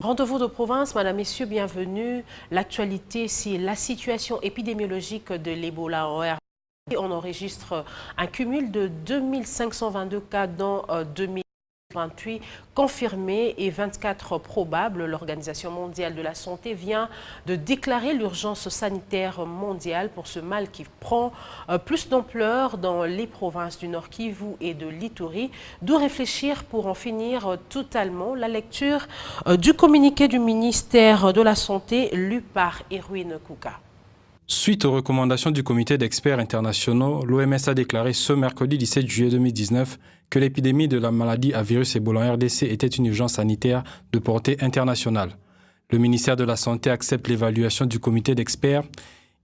Rendez-vous de province, Madame, Messieurs, bienvenue. L'actualité, c'est la situation épidémiologique de l'Ebola en RDC. On enregistre un cumul de 2522 cas dans 2028 confirmés et 24 probables. L'Organisation mondiale de la santé vient de déclarer l'urgence sanitaire mondiale pour ce mal qui prend plus d'ampleur dans les provinces du Nord Kivu et de l'Ituri. D'où réfléchir pour en finir totalement. La lecture du communiqué du ministère de la Santé lu par Erwin Kouka. Suite aux recommandations du comité d'experts internationaux, l'OMS a déclaré ce mercredi 17 juillet 2019 que l'épidémie de la maladie à virus Ebola en RDC était une urgence sanitaire de portée internationale. Le ministère de la Santé accepte l'évaluation du comité d'experts.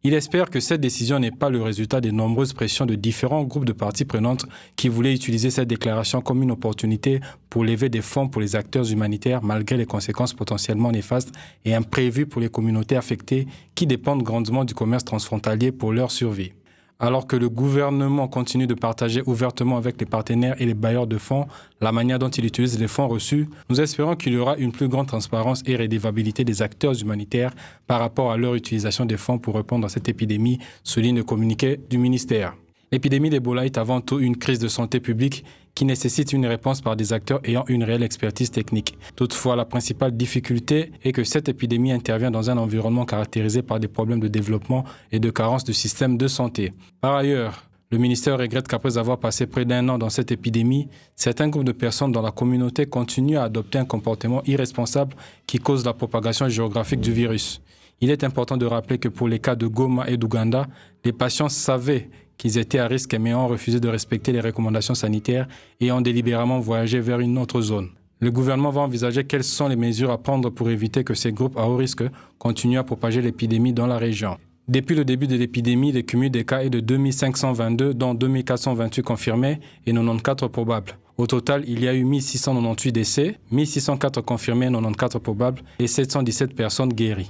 Il espère que cette décision n'est pas le résultat des nombreuses pressions de différents groupes de parties prenantes qui voulaient utiliser cette déclaration comme une opportunité pour lever des fonds pour les acteurs humanitaires malgré les conséquences potentiellement néfastes et imprévues pour les communautés affectées qui dépendent grandement du commerce transfrontalier pour leur survie. Alors que le gouvernement continue de partager ouvertement avec les partenaires et les bailleurs de fonds la manière dont il utilise les fonds reçus, nous espérons qu'il y aura une plus grande transparence et redevabilité des acteurs humanitaires par rapport à leur utilisation des fonds pour répondre à cette épidémie, souligne le communiqué du ministère. L'épidémie d'Ebola est avant tout une crise de santé publique qui nécessite une réponse par des acteurs ayant une réelle expertise technique. Toutefois, la principale difficulté est que cette épidémie intervient dans un environnement caractérisé par des problèmes de développement et de carence du système de santé. Par ailleurs, le ministère regrette qu'après avoir passé près d'un an dans cette épidémie, certains groupes de personnes dans la communauté continuent à adopter un comportement irresponsable qui cause la propagation géographique du virus. Il est important de rappeler que pour les cas de Goma et d'Ouganda, les patients savaient qu'ils étaient à risque mais ont refusé de respecter les recommandations sanitaires et ont délibérément voyagé vers une autre zone. Le gouvernement va envisager quelles sont les mesures à prendre pour éviter que ces groupes à haut risque continuent à propager l'épidémie dans la région. Depuis le début de l'épidémie, le cumul des cas est de 2522, dont 2428 confirmés et 94 probables. Au total, il y a eu 1698 décès, 1604 confirmés, 94 probables et 717 personnes guéries.